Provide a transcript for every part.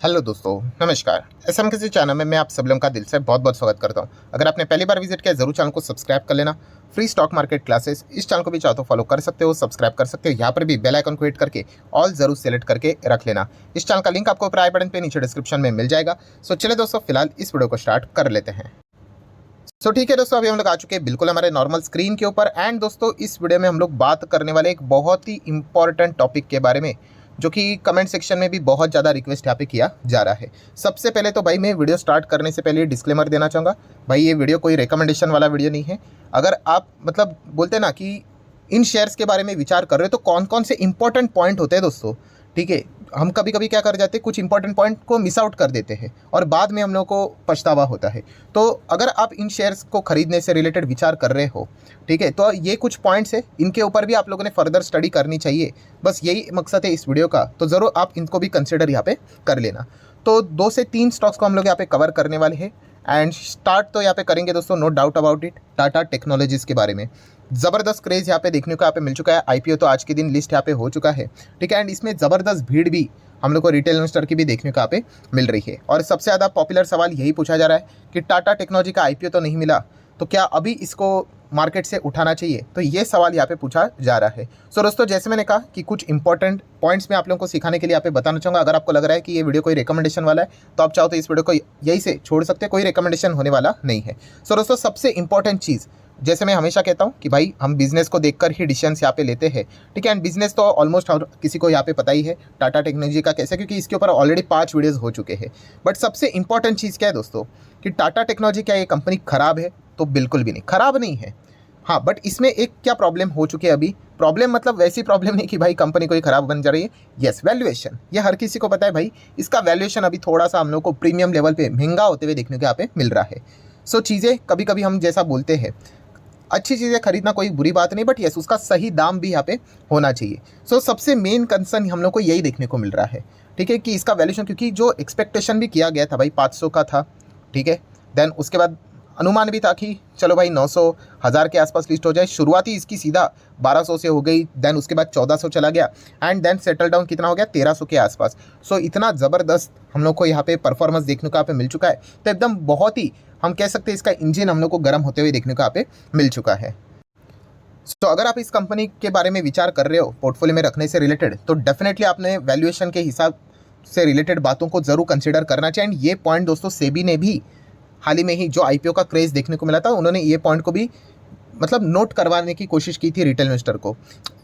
Hello दोस्तों, नमस्कार। SM किसी चैनल में मैं आप सब लोगों का दिल से बहुत बहुत स्वागत करता हूं। अगर आपने पहली बार विजिट किया जरूर चैनल को सब्सक्राइब कर लेना। फ्री स्टॉक मार्केट क्लासेस इस चैनल को भी चाहो तो फॉलो कर सकते हो, सब्सक्राइब कर सकते हो। यहाँ पर भी बेल आइकन को हिट करके ऑल जरूर सेलेक्ट करके रख लेना। इस चैनल का लिंक आपको ऊपर आई बटन पे नीचे डिस्क्रिप्शन में मिल जाएगा। सो चले दोस्तों, फिलहाल इस वीडियो को स्टार्ट कर लेते हैं। सो ठीक है दोस्तों, अभी हम लोग आ चुके हैं बिल्कुल हमारे नॉर्मल स्क्रीन के ऊपर। एंड दोस्तों, इस वीडियो में हम लोग बात करने वाले एक बहुत ही इंपॉर्टेंट टॉपिक के बारे में, जो कि कमेंट सेक्शन में भी बहुत ज़्यादा रिक्वेस्ट यहाँ पे किया जा रहा है। सबसे पहले तो भाई मैं वीडियो स्टार्ट करने से पहले डिस्क्लेमर देना चाहूँगा। भाई ये वीडियो कोई रिकमेंडेशन वाला वीडियो नहीं है। अगर आप मतलब बोलते ना कि इन शेयर्स के बारे में विचार कर रहे हो तो कौन कौन से इंपॉर्टेंट पॉइंट होते हैं दोस्तों, ठीक है। हम कभी कभी क्या कर जाते हैं, कुछ इंपॉर्टेंट पॉइंट को मिस आउट कर देते हैं और बाद में हम लोग को पछतावा होता है। तो अगर आप इन शेयर्स को खरीदने से रिलेटेड विचार कर रहे हो, ठीक है, तो ये कुछ पॉइंट्स है, इनके ऊपर भी आप लोगों ने फर्दर स्टडी करनी चाहिए। बस यही मकसद है इस वीडियो का, तो ज़रूर आप इनको भी कंसिडर यहाँ पे कर लेना। तो 2 से 3 स्टॉक्स को हम लोग यहाँ पे कवर करने वाले हैं। एंड स्टार्ट तो यहाँ पे करेंगे दोस्तों, no doubt about it, Tata technologies के बारे में। ज़बरदस्त क्रेज़ यहाँ पे देखने को यहाँ पे मिल चुका है। आईपीओ तो आज के दिन लिस्ट यहाँ पे हो चुका है, ठीक है। एंड इसमें ज़बरदस्त भीड़ भी हम लोग को रिटेल इन्वेस्टर की भी देखने को यहाँ पे मिल रही है। और सबसे ज़्यादा पॉपुलर सवाल यही पूछा जा रहा है कि टाटा टेक्नोलॉजी का आईपीओ तो नहीं मिला, तो क्या अभी इसको मार्केट से उठाना चाहिए? तो ये सवाल यहाँ पे पूछा जा रहा है। सो दोस्तों, जैसे मैंने कहा कि कुछ इंपॉर्टेंट पॉइंट्स मैं आप लोगों को सिखाने के लिए यहाँ पे बताना चाहूँगा। अगर आपको लग रहा है कि ये वीडियो कोई रिकमेंडेशन वाला है तो आप चाहो तो इस वीडियो को यही से छोड़ सकते हैं, कोई रिकमेंडेशन होने वाला नहीं है। सो दोस्तों, सबसे इंपॉर्टेंट चीज़, जैसे मैं हमेशा कहता हूँ कि भाई हम बिजनेस को देखकर ही डिसीजंस यहाँ पे लेते हैं, ठीक है। एंड बिजनेस तो ऑलमोस्ट हर किसी को यहाँ पे पता ही है टाटा टेक्नोलॉजी का कैसे, क्योंकि इसके ऊपर ऑलरेडी 5 वीडियोस हो चुके हैं। बट सबसे इंपॉर्टेंट चीज़ क्या है दोस्तों, कि टाटा टेक्नोलॉजी क्या ये कंपनी खराब है? तो बिल्कुल भी नहीं, खराब नहीं है। हाँ, बट इसमें एक क्या प्रॉब्लम हो चुकी है अभी, प्रॉब्लम मतलब वैसी प्रॉब्लम नहीं कि भाई कंपनी कोई खराब बन जा रही है। यस, वैल्यूएशन, ये हर किसी को पता है भाई, इसका वैल्यूएशन अभी थोड़ा सा हम लोग को प्रीमियम लेवल पे महंगा होते हुए देखने को यहाँ पे मिल रहा है। सो चीज़ें कभी कभी हम जैसा बोलते हैं, अच्छी चीज़ें खरीदना कोई बुरी बात नहीं, बट यस उसका सही दाम भी यहाँ पे होना चाहिए। सो सबसे मेन कंसर्न हम लोग को यही देखने को मिल रहा है, ठीक है, कि इसका वैल्यूएशन, क्योंकि जो एक्सपेक्टेशन भी किया गया था भाई 500 का था, ठीक है। देन उसके बाद अनुमान भी था कि चलो भाई 900 1000 के आसपास लिस्ट हो जाए। शुरुआती इसकी सीधा 1200 से हो गई, देन उसके बाद 1400 चला गया, एंड देन सेटल डाउन कितना हो गया, 1300 के आसपास। सो इतना ज़बरदस्त हम लोग को यहाँ पे परफॉर्मेंस देखने को यहाँ पे मिल चुका है। तो एकदम बहुत ही हम कह सकते हैं इसका इंजन हम लोग को गर्म होते हुए देखने को यहाँ पे मिल चुका है। तो अगर आप इस कंपनी के बारे में विचार कर रहे हो पोर्टफोलियो में रखने से रिलेटेड, तो डेफिनेटली आपने वैल्यूएशन के हिसाब से रिलेटेड बातों को ज़रूर कंसिडर करना चाहिए। एंड ये पॉइंट दोस्तों सेबी ने भी हाल ही में ही, जो आईपीओ का क्रेज़ देखने को मिला था, उन्होंने ये पॉइंट को भी मतलब नोट करवाने की कोशिश की थी रिटेल इन्वेस्टर को।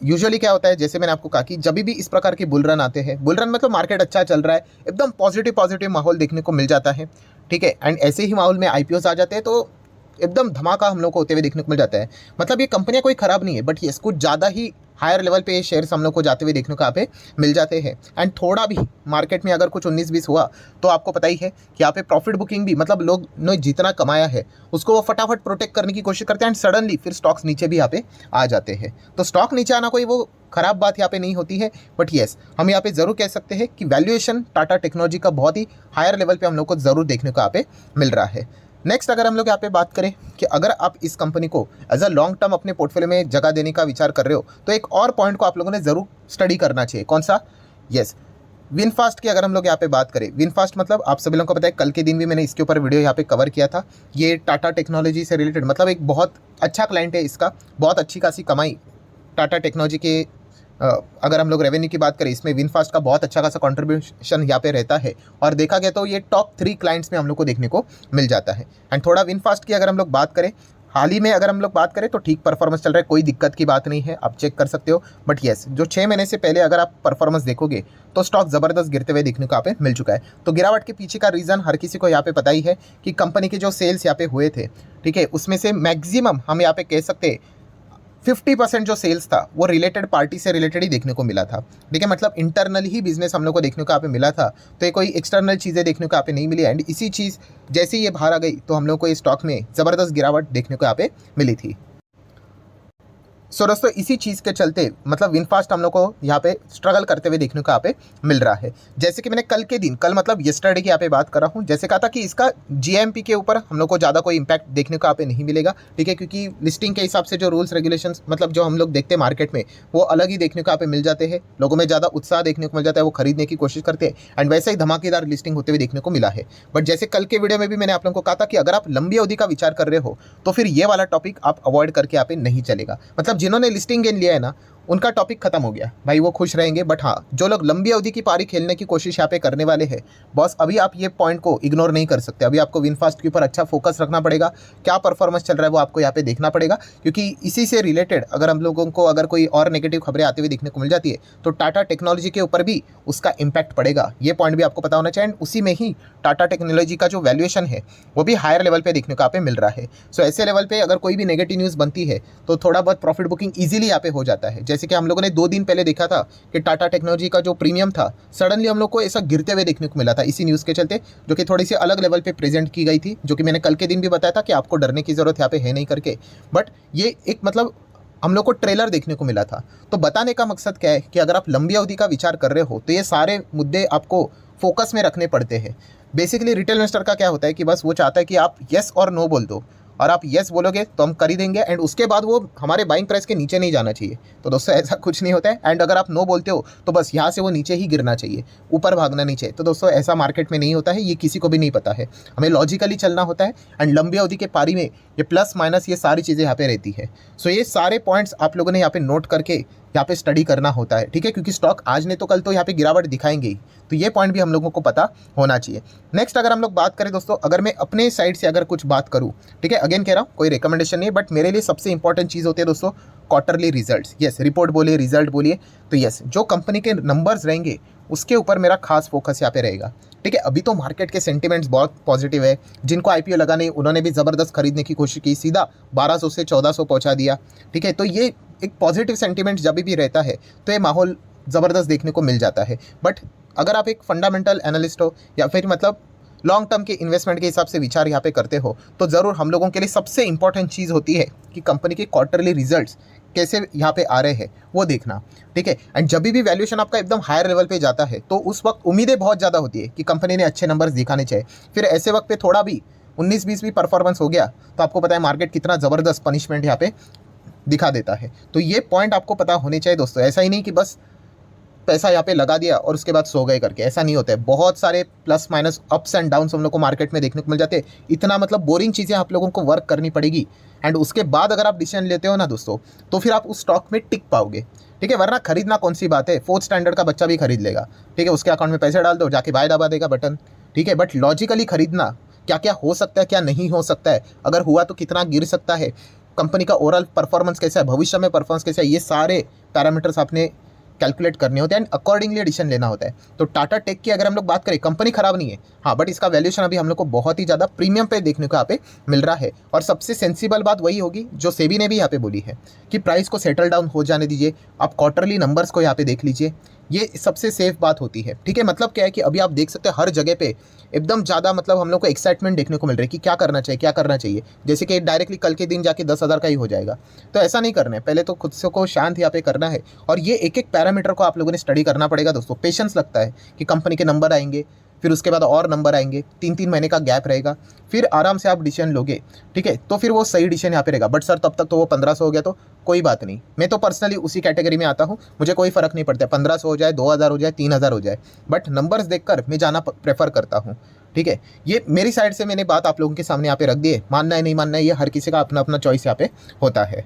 यूजुअली क्या होता है, जैसे मैंने आपको कहा कि जब भी इस प्रकार के बुल रन आते हैं, बुल रन मतलब मार्केट अच्छा चल रहा है, एकदम पॉजिटिव माहौल देखने को मिल जाता है, ठीक है। एंड ऐसे ही माहौल में आईपीओस आ जाते हैं तो एकदम धमाका हम लोग को होते हुए देखने को मिल जाता है। मतलब ये कंपनियां कोई ख़राब नहीं है, बट ये कुछ ज़्यादा ही हायर लेवल पे ये शेयर्स हम लोग को जाते हुए देखने को यहाँ पे मिल जाते हैं। एंड थोड़ा भी मार्केट में अगर कुछ 19-20 हुआ तो आपको पता ही है कि यहाँ पे प्रॉफिट बुकिंग भी, मतलब लोग ने जितना कमाया है उसको वो फटाफट प्रोटेक्ट करने की कोशिश करते हैं, एंड सडनली फिर स्टॉक्स नीचे भी यहाँ पे आ जाते हैं। तो स्टॉक नीचे आना कोई वो खराब बात यहाँ पे नहीं होती है, बट येस हम यहाँ पे ज़रूर कह सकते हैं कि वैल्यूएशन टाटा टेक्नोलॉजी का बहुत ही हायर लेवल पे हम लोग को ज़रूर देखने को यहाँ पे मिल रहा है। नेक्स्ट, अगर हम लोग यहाँ पे बात करें कि अगर आप इस कंपनी को एज अ लॉन्ग टर्म अपने पोर्टफोलियो में जगह देने का विचार कर रहे हो, तो एक और पॉइंट को आप लोगों ने ज़रूर स्टडी करना चाहिए। कौन सा? यस, विनफास्ट की अगर हम लोग यहाँ पे बात करें, विनफास्ट मतलब आप सभी लोगों को पता है, कल के दिन भी मैंने इसके ऊपर वीडियो यहाँ पे कवर किया था। ये टाटा टेक्नोलॉजी से रिलेटेड, मतलब एक बहुत अच्छा क्लाइंट है, इसका बहुत अच्छी खासी कमाई टाटा टेक्नोलॉजी के अगर हम लोग रेवेन्यू की बात करें, इसमें विनफास्ट का बहुत अच्छा खासा कंट्रीब्यूशन यहाँ पे रहता है। और देखा गया तो ये टॉप 3 क्लाइंट्स में हम लोग को देखने को मिल जाता है। एंड थोड़ा विनफास्ट की अगर हम लोग बात करें, हाल ही में अगर हम लोग बात करें तो ठीक परफॉर्मेंस चल रहा है, कोई दिक्कत की बात नहीं है, आप चेक कर सकते हो। बट येस, जो 6 महीने से पहले अगर आप परफॉर्मेंस देखोगे तो स्टॉक ज़बरदस्त गिरते हुए देखने को यहाँ पे मिल चुका है। तो गिरावट के पीछे का रीज़न हर किसी को यहाँ पे पता ही है कि कंपनी के जो सेल्स यहाँ पे हुए थे, ठीक है, उसमें से मैक्सिमम हम यहाँ पे कह सकते हैं 50% जो सेल्स था वो रिलेटेड पार्टी से रिलेटेड ही देखने को मिला था, ठीक है। मतलब इंटरनल ही बिजनेस हम लोग को देखने को यहाँ पे मिला था, तो ये कोई एक्सटर्नल चीज़ें देखने को यहाँ पे नहीं मिली। एंड इसी चीज़ जैसे ही ये बाहर आ गई तो हम लोग को ये स्टॉक में ज़बरदस्त गिरावट देखने को यहाँ पे मिली थी। सो दोस्तों इसी चीज़ के चलते मतलब विनफास्ट हम लोग को यहाँ पे स्ट्रगल करते हुए देखने को यहाँ पे मिल रहा है। जैसे कि मैंने कल मतलब येस्टरडे की यहाँ पे बात कर रहा हूँ, जैसे कहा था कि इसका जीएमपी के ऊपर हम लोग को ज़्यादा कोई इंपैक्ट देखने को यहाँ पे नहीं मिलेगा, ठीक है, क्योंकि लिस्टिंग के हिसाब से जो रूल्स रेगुलेशंस मतलब जो हम लोग देखते हैं मार्केट में वो अलग ही देखने को यहाँ पे मिल जाते हैं। लोगों में ज़्यादा उत्साह देखने को मिल जाता है, वो खरीदने की कोशिश करते हैं एंड वैसे ही धमाकेदार लिस्टिंग होते हुए देखने को मिला है। बट जैसे कल के वीडियो में भी मैंने आप लोगों को कहा था कि अगर आप लंबी अवधि का विचार कर रहे हो तो फिर ये वाला टॉपिक आप अवॉइड करके यहाँ पे नहीं चलेगा। मतलब जिन्होंने लिस्टिंग गेन लिया है ना उनका टॉपिक खत्म हो गया भाई, वो खुश रहेंगे। बट हाँ, जो लोग लंबी अवधि की पारी खेलने की कोशिश यहाँ पे करने वाले हैं बॉस, अभी आप ये पॉइंट को इग्नोर नहीं कर सकते। अभी आपको विनफास्ट के ऊपर अच्छा फोकस रखना पड़ेगा, क्या परफॉर्मेंस चल रहा है वो आपको यहाँ पे देखना पड़ेगा, क्योंकि इसी से रिलेटेड अगर हम लोगों को अगर कोई और नेगेटिव खबरें आती हुई देखने को मिल जाती है तो टाटा टेक्नोलॉजी के ऊपर भी उसका इम्पैक्ट पड़ेगा। ये पॉइंट भी आपको पता होना चाहिए। एंड उसी में ही टाटा टेक्नोलॉजी का जो वैल्यूएशन है वो भी हायर लेवल पे देखने को यहाँ पे मिल रहा है। सो ऐसे लेवल पे अगर कोई भी नेगेटिव न्यूज़ बनती है तो थोड़ा बहुत प्रॉफिट बुकिंग ईजिली यहाँ पे हो जाता है। जैसे कि हम लोगों ने 2 दिन पहले देखा था कि टाटा टेक्नोलॉजी का जो प्रीमियम था सडनली हम लोग को ऐसा गिरते हुए देखने को मिला था इसी न्यूज़ के चलते, जो कि थोड़ी सी अलग लेवल पे प्रेजेंट की गई थी, जो कि मैंने कल के दिन भी बताया था कि आपको डरने की ज़रूरत यहाँ पे है नहीं करके। बट ये एक मतलब हम लोग को ट्रेलर देखने को मिला था। तो बताने का मकसद क्या है कि अगर आप लंबी अवधि का विचार कर रहे हो तो ये सारे मुद्दे आपको फोकस में रखने पड़ते हैं। बेसिकली रिटेल इन्वेस्टर का क्या होता है कि बस वो चाहता है कि आप येस और नो बोल दो, और आप येस बोलोगे तो हम खरीदेंगे एंड उसके बाद वो हमारे बाइंग प्राइस के नीचे नहीं जाना चाहिए। तो दोस्तों ऐसा कुछ नहीं होता है। एंड अगर आप नो बोलते हो तो बस यहाँ से वो नीचे ही गिरना चाहिए, ऊपर भागना नहीं चाहिए। तो दोस्तों ऐसा मार्केट में नहीं होता है, ये किसी को भी नहीं पता है। हमें लॉजिकली चलना होता है एंड लंबी अवधि के पारी में ये प्लस माइनस ये सारी चीज़ें यहाँ पे रहती है। सो ये सारे पॉइंट्स आप लोगों ने यहाँ पे नोट करके यहाँ पे स्टडी करना होता है, ठीक है, क्योंकि स्टॉक आज नहीं तो कल तो यहाँ पे गिरावट दिखाएंगे ही। तो ये पॉइंट भी हम लोगों को पता होना चाहिए। नेक्स्ट अगर हम लोग बात करें दोस्तों, अगर मैं अपने साइड से अगर कुछ बात करूँ, ठीक है, अगेन कह रहा हूँ कोई रिकमेंडेशन नहीं है, बट मेरे लिए सबसे इंपॉर्टेंट चीज़ होती है दोस्तों क्वार्टरली रिजल्ट्स। यस, रिपोर्ट बोलिए, रिजल्ट बोलिए, तो यस जो कंपनी के नंबर्स रहेंगे उसके ऊपर मेरा खास फोकस यहाँ पे रहेगा, ठीक है। अभी तो मार्केट के सेंटिमेंट्स बहुत पॉजिटिव है। जिनको आईपीओ लगा नहीं उन्होंने भी ज़बरदस्त खरीदने की कोशिश की, सीधा 1200 से 1400 पहुँचा दिया, ठीक है। तो ये एक पॉजिटिव सेंटिमेंट जब भी रहता है तो ये माहौल ज़बरदस्त देखने को मिल जाता है। बट अगर आप एक फंडामेंटल एनालिस्ट हो या फिर मतलब लॉन्ग टर्म के इन्वेस्टमेंट के हिसाब से विचार यहाँ पे करते हो तो ज़रूर हम लोगों के लिए सबसे इंपॉर्टेंट चीज़ होती है कि कंपनी के क्वार्टरली रिजल्ट्स कैसे यहाँ पे आ रहे हैं वो देखना, ठीक है। एंड जब भी वैल्यूएशन आपका एकदम हायर लेवल पे जाता है तो उस वक्त उम्मीदें बहुत ज़्यादा होती है कि कंपनी ने अच्छे नंबर्स दिखाने चाहिए। फिर ऐसे वक्त पे थोड़ा भी 19-20 भी परफॉर्मेंस हो गया तो आपको पता है मार्केट कितना ज़बरदस्त पनिशमेंट यहाँ पे दिखा देता है। तो ये पॉइंट आपको पता होने चाहिए दोस्तों। ऐसा ही नहीं कि बस पैसा यहाँ पे लगा दिया और उसके बाद सो गए करके, ऐसा नहीं होता है। बहुत सारे plus minus ups and downs हम लोग को मार्केट में देखने को मिल जाते हैं। इतना मतलब बोरिंग चीज़ें आप लोगों को वर्क करनी पड़ेगी एंड उसके बाद अगर आप डिसीजन लेते हो ना दोस्तों तो फिर आप उस स्टॉक में टिक पाओगे, ठीक है। वरना खरीदना कौन सी बात है, 4th स्टैंडर्ड का बच्चा भी खरीद लेगा, ठीक है, उसके अकाउंट में पैसे डाल दो, जाके बाय दबा देगा बटन, ठीक है। बट लॉजिकली खरीदना, क्या क्या हो सकता है क्या नहीं हो सकता है, अगर हुआ तो कितना गिर सकता है, कंपनी का ओवरऑल परफॉर्मेंस कैसा है, भविष्य में परफॉर्मेंस कैसा है, ये सारे पैरामीटर्स आपने कैलकुलेट करने होते हैं एंड अकॉर्डिंगली डिसीजन लेना होता है। तो टाटा टेक की अगर हम लोग बात करें, कंपनी खराब नहीं है हाँ, बट इसका वैल्यूएशन अभी हम लोग को बहुत ही ज़्यादा प्रीमियम पे देखने को यहाँ पे मिल रहा है। और सबसे सेंसिबल बात वही होगी जो सेबी ने भी यहाँ पे बोली है कि प्राइस को सेटल डाउन हो जाने दीजिए, आप क्वार्टरली नंबर्स को यहाँ पे देख लीजिए, ये सबसे सेफ बात होती है, ठीक है। मतलब क्या है कि अभी आप देख सकते हैं हर जगह पे एकदम ज़्यादा मतलब हम लोग को एक्साइटमेंट देखने को मिल रही है कि क्या करना चाहिए क्या करना चाहिए, जैसे कि डायरेक्टली कल के दिन जाके 10,000 का ही हो जाएगा। तो ऐसा नहीं करना है, पहले तो खुद से को शांत यहाँ पे करना है और ये एक एक पैरामीटर को आप लोगों ने स्टडी करना पड़ेगा दोस्तों। पेशेंस लगता है कि कंपनी के नंबर आएंगे, फिर उसके बाद और नंबर आएंगे, 3-3 महीने का गैप रहेगा, फिर आराम से आप डिसीजन लोगे, ठीक है। तो फिर वो सही डिसीजन यहाँ पे रहेगा। बट सर तब तक तो वो 1500 हो गया, तो कोई बात नहीं, मैं तो पर्सनली उसी कैटेगरी में आता हूँ, मुझे कोई फ़र्क नहीं पड़ता 1500 हो जाए, 2000 हो जाए, 3000 हो जाए, बट नंबर्स देखकर मैं जाना प्रेफर करता हूँ, ठीक है। ये मेरी साइड से मैंने बात आप लोगों के सामने यहाँ पे रख दी है। मानना है नहीं मानना है ये हर किसी का अपना अपना चॉइस यहाँ पे होता है।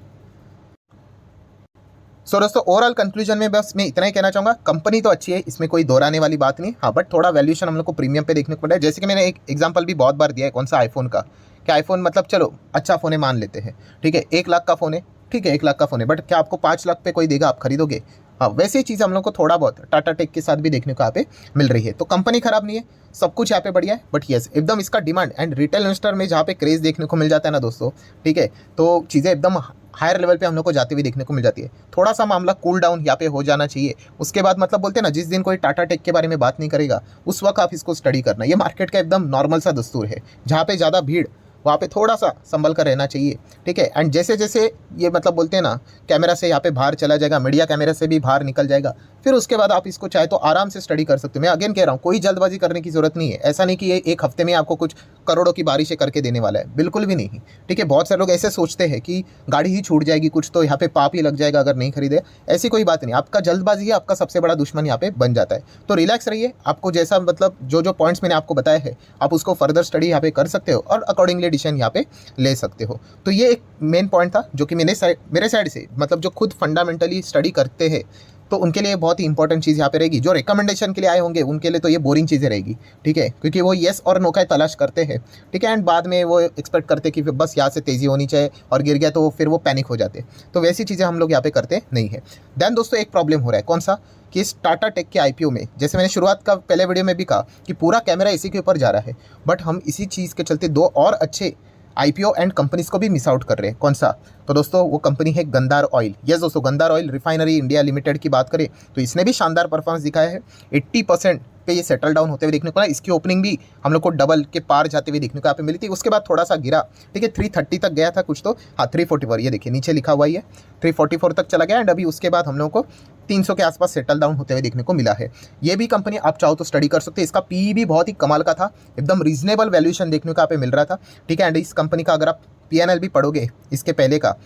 सो दोस्तों ओवरऑल कंक्लूजन में बस मैं इतना ही कहना चाहूँगा, कंपनी तो अच्छी है, इसमें कोई दोहराने वाली बात नहीं, हाँ, बट थोड़ा वैल्यूएशन हम लोग को प्रीमियम पे देखने को मिला है। जैसे कि मैंने एक एग्जांपल भी बहुत बार दिया है, कौन सा, आईफोन का, कि आईफोन मतलब चलो अच्छा फ़ोन है मान लेते हैं, ठीक है, 1 लाख का फ़ोन है, ठीक है, 1 लाख का फ़ोन है, बट क्या आपको 5 लाख पे कोई देगा, आप खरीदोगे? हाँ, वैसे ही चीज़ हम लोग को थोड़ा बहुत टाटा टेक के साथ भी देखने को यहाँ पे मिल रही है। तो कंपनी खराब नहीं है, सब कुछ यहाँ पे बढ़िया है, बट येस एकदम इसका डिमांड एंड रिटेल इन्वेस्टर में जहाँ पे क्रेज़ देखने को मिल जाता है ना दोस्तों, ठीक है, तो चीज़ें एकदम हायर लेवल पे हम लोग को जाते हुए देखने को मिल जाती है। थोड़ा सा मामला कूल डाउन यहाँ पे हो जाना चाहिए, उसके बाद मतलब बोलते हैं ना, जिस दिन कोई टाटा टेक के बारे में बात नहीं करेगा उस वक्त आप इसको स्टडी करना, ये मार्केट का एकदम नॉर्मल सा दस्तूर है। जहाँ पे ज़्यादा भीड़ वहाँ पे थोड़ा सा संभल कर रहना चाहिए, ठीक है। एंड जैसे जैसे ये मतलब बोलते हैं ना, कैमरा से यहाँ पे बाहर चला जाएगा, मीडिया कैमरा से भी बाहर निकल जाएगा, फिर उसके बाद आप इसको चाहे तो आराम से स्टडी कर सकते हो। मैं अगेन कह रहा हूँ, कोई जल्दबाजी करने की जरूरत नहीं है। ऐसा नहीं कि ये एक हफ्ते में आपको कुछ करोड़ों की बारिशें करके देने वाला है, बिल्कुल भी नहीं, ठीक है। बहुत सारे लोग ऐसे सोचते हैं कि गाड़ी ही छूट जाएगी, कुछ तो यहाँ पे पाप ही लग जाएगा अगर नहीं खरीदे। ऐसी कोई बात नहीं, आपका जल्दबाजी है आपका सबसे बड़ा दुश्मन यहाँ पे बन जाता है। तो रिलैक्स रहिए, आपको जैसा मतलब जो जो पॉइंट्स मैंने आपको बताए हैं, आप उसको फर्दर स्टडी यहाँ पे कर सकते हो और अकॉर्डिंगली डिसीजन यहाँ पे ले सकते हो। तो ये एक मेन पॉइंट था जो कि मेरे साइड से, मतलब जो खुद फंडामेंटली स्टडी करते हैं तो उनके लिए बहुत ही इंपॉर्टेंट चीज़ यहाँ पे रहेगी। जो रिकमेंडेशन के लिए आए होंगे उनके लिए तो ये बोरिंग चीज़ें रहेगी, ठीक है, क्योंकि वो येस और नो का तलाश करते हैं, ठीक है। एंड बाद में वो एक्सपेक्ट करते कि बस यहाँ से तेज़ी होनी चाहिए और गिर गया तो फिर वो पैनिक हो जाते। तो वैसी चीज़ें हम लोग यहाँ पे करते नहीं है। देन दोस्तों एक प्रॉब्लम हो रहा है, कौन सा, कि इस टाटा टेक के आईपीओ में, जैसे मैंने शुरुआत का पहले वीडियो में भी कहा कि पूरा कैमरा इसी के ऊपर जा रहा है, बट हम इसी चीज़ के चलते दो और अच्छे आईपीओ एंड कंपनीज को भी मिस आउट कर रहे हैं। कौन सा, तो दोस्तों वो कंपनी है गंदार ऑयल। यस दोस्तों, गंदार ऑयल रिफाइनरी इंडिया लिमिटेड की बात करें तो इसने भी शानदार परफॉर्मेंस दिखाया है। 80% पे ये सेटल डाउन होते हुए देखने को ना। इसकी ओपनिंग भी हम लोग को डबल के पार जाते हुए देखने को यहाँ पे मिली थी, उसके बाद थोड़ा सा गिरा, ठीक है। 330 तक गया था कुछ तो, हाँ 344, ये देखिए नीचे लिखा हुआ ही है, 344 तक चला गया। एंड अभी उसके बाद हम लोग को 300 के आसपास सेटल डाउन होते हुए देखने को मिला है। ये भी कंपनी आप चाहो तो स्टडी कर सकते हैं। इसका पी भी बहुत ही कमाल का था, एकदम रीजनेबल वैल्यूएशन देखने को यहाँ पे मिल रहा था, ठीक है। एंड इस कंपनी का अगर आप PNL भी पढ़ोगे इसके पहले का,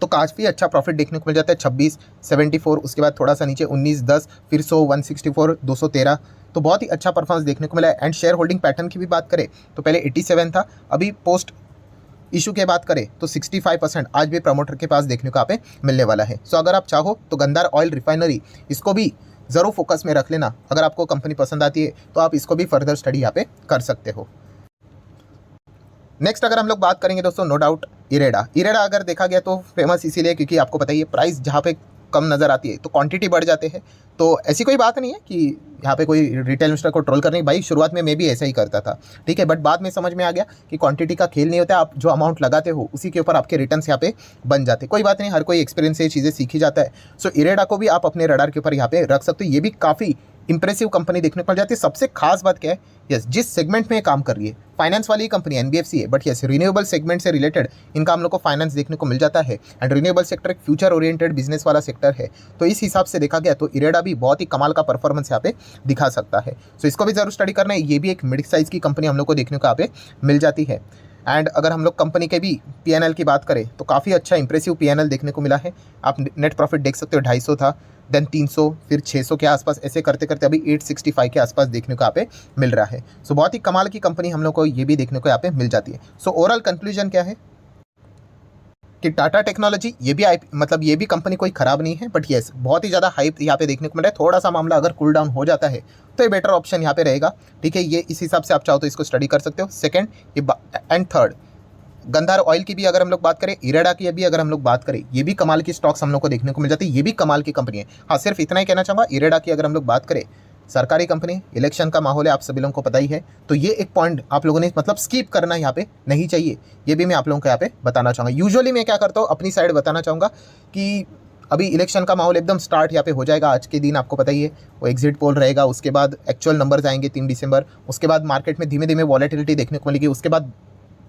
तो काफ़ी अच्छा प्रॉफिट देखने को मिल जाता है। 26, 74, उसके बाद थोड़ा सा नीचे 19, 10, फिर 100, 164, 213, तो बहुत ही अच्छा परफॉर्मेंस देखने को मिला है। एंड शेयर होल्डिंग पैटर्न की भी बात करें तो पहले 87 था, अभी पोस्ट इशू के बात करें तो 65% आज भी प्रमोटर के पास देखने को यहाँ पे मिलने वाला है। सो अगर आप चाहो तो गंदार ऑयल रिफाइनरी, इसको भी ज़रूर फोकस में रख लेना। अगर आपको कंपनी पसंद आती है तो आप इसको भी फर्दर स्टडी यहाँ पे कर सकते हो। नेक्स्ट अगर हम लोग बात करेंगे दोस्तों, नो डाउट इरेडा अगर देखा गया तो फेमस इसीलिए क्योंकि आपको पता ही है प्राइस जहाँ पे कम नज़र आती है तो क्वांटिटी बढ़ जाते हैं। तो ऐसी कोई बात नहीं है कि यहाँ पे कोई रिटेल इन्वेस्टर को ट्रोल करनी। भाई शुरुआत में मैं भी ऐसा ही करता था, ठीक है, बट बाद में समझ में आ गया कि क्वांटिटी का खेल नहीं होता। आप जो अमाउंट लगाते हो उसी के ऊपर आपके रिटर्न्स यहाँ पे बन जाते। कोई बात नहीं, हर कोई एक्सपीरियंस से ये चीज़ें सीखी जाता है। सो इरेडा को भी आप अपने रडार के ऊपर यहाँ पे रख सकते हो। ये भी काफ़ी इंप्रेसिव कंपनी देखने को मिल जाती है। सबसे खास बात क्या है, यस जिस सेगमेंट में ये काम कर रही है, फाइनेंस वाली कंपनी NBFC है, बट यस रिन्यूएबल सेगमेंट से रिलेटेड इनका हम लोग को फाइनेंस देखने को मिल जाता है। एंड रिन्यूएबल सेक्टर एक फ्यूचर ओरिएंटेड बिजनेस वाला सेक्टर है, तो इस हिसाब से देखा गया तो इरेडा भी बहुत ही कमाल का परफॉर्मेंस यहाँ पे दिखा सकता है। सो इसको भी जरूर स्टडी करना है। ये भी एक मिड साइज की कंपनी हम लोग को देखने को यहाँ पे मिल जाती है। एंड अगर हम लोग कंपनी के भी PNL की बात करें तो काफ़ी अच्छा इंप्रेसिव PNL देखने को मिला है। आप नेट प्रॉफिट देख सकते हो, 250 था, देन 300, फिर 600 के आसपास, ऐसे करते करते अभी 865 के आसपास देखने को यहाँ पे मिल रहा है। सो बहुत ही कमाल की कंपनी हम लोग को ये भी देखने को यहाँ पे मिल जाती है। सो ओवरऑल कंक्लूजन क्या है कि टाटा टेक्नोलॉजी ये भी मतलब ये भी कंपनी कोई ख़राब नहीं है, बट येस बहुत ही ज़्यादा हाइप यहाँ पे देखने को मिल रहा है। थोड़ा सा मामला अगर कूल डाउन हो जाता है तो ये बेटर ऑप्शन यहाँ पे रहेगा, ठीक है। ये इस हिसाब से आप चाहो तो इसको स्टडी कर सकते हो। सेकंड ये एंड थर्ड गंधार ऑयल की भी अगर हम लोग बात करें, इरेडा की भी अगर हम लोग बात करें, ये भी कमाल की स्टॉक्स हम लोग को देखने को मिल जाती है। ये भी कमाल की कंपनी है। हाँ सिर्फ इतना ही कहना चाहूँगा, इरेडा की अगर हम लोग बात करें, सरकारी कंपनी, इलेक्शन का माहौल है, आप सभी लोगों को पता ही है, तो ये एक पॉइंट आप लोगों ने मतलब स्किप करना यहाँ पे नहीं चाहिए। ये भी मैं आप लोगों को यहाँ पे बताना चाहूँगा। यूजुअली मैं क्या करता हूँ, अपनी साइड बताना चाहूँगा कि अभी इलेक्शन का माहौल एकदम स्टार्ट यहाँ पे हो जाएगा। आज के दिन आपको पता ही है वो एग्जिट पोल रहेगा, उसके बाद एक्चुअल नंबर्स आएंगे 3 दिसंबर, उसके बाद मार्केट में धीमे धीमे वॉलेटिलिटी देखने को मिलेगी, उसके बाद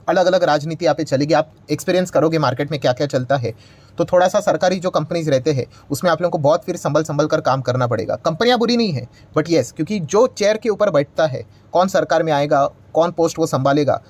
अलग अलग राजनीति यहाँ पे चलेगी। आप एक्सपीरियंस करोगे मार्केट में क्या क्या चलता है। तो थोड़ा सा सरकारी जो कंपनीज रहते हैं उसमें आप लोगों को बहुत फिर संभल कर काम करना पड़ेगा। कंपनियां बुरी नहीं है, बट येस क्योंकि जो चेयर के ऊपर बैठता है, कौन सरकार में आएगा, कौन पोस्ट वो संभालेगा,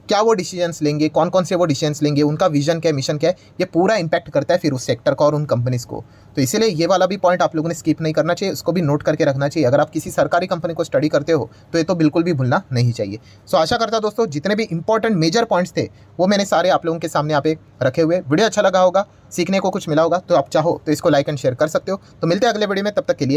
क्या वो डिसीजंस लेंगे, कौन कौन से वो डिसीजंस लेंगे, उनका विजन क्या, मिशन क्या है, ये पूरा इंपैक्ट करता है फिर उस सेक्टर का और उन कंपनीज को। तो इसीलिए ये वाला भी पॉइंट आप लोगों ने स्किप नहीं करना चाहिए, उसको भी नोट करके रखना चाहिए। अगर आप किसी सरकारी कंपनी को स्टडी करते हो तो ये तो बिल्कुल भी भूलना नहीं चाहिए। सो आशा करता हूं दोस्तों जितने भी इंपॉर्टेंट मेजर पॉइंट्स थे वो मैंने सारे आप लोगों के सामने यहाँ पे रखे हुए। वीडियो अच्छा लगा होगा, सीखने को कुछ मिला होगा, तो आप चाहो तो इसको लाइक एंड शेयर कर सकते हो। तो मिलते हैं अगले वीडियो में, तब तक के लिए।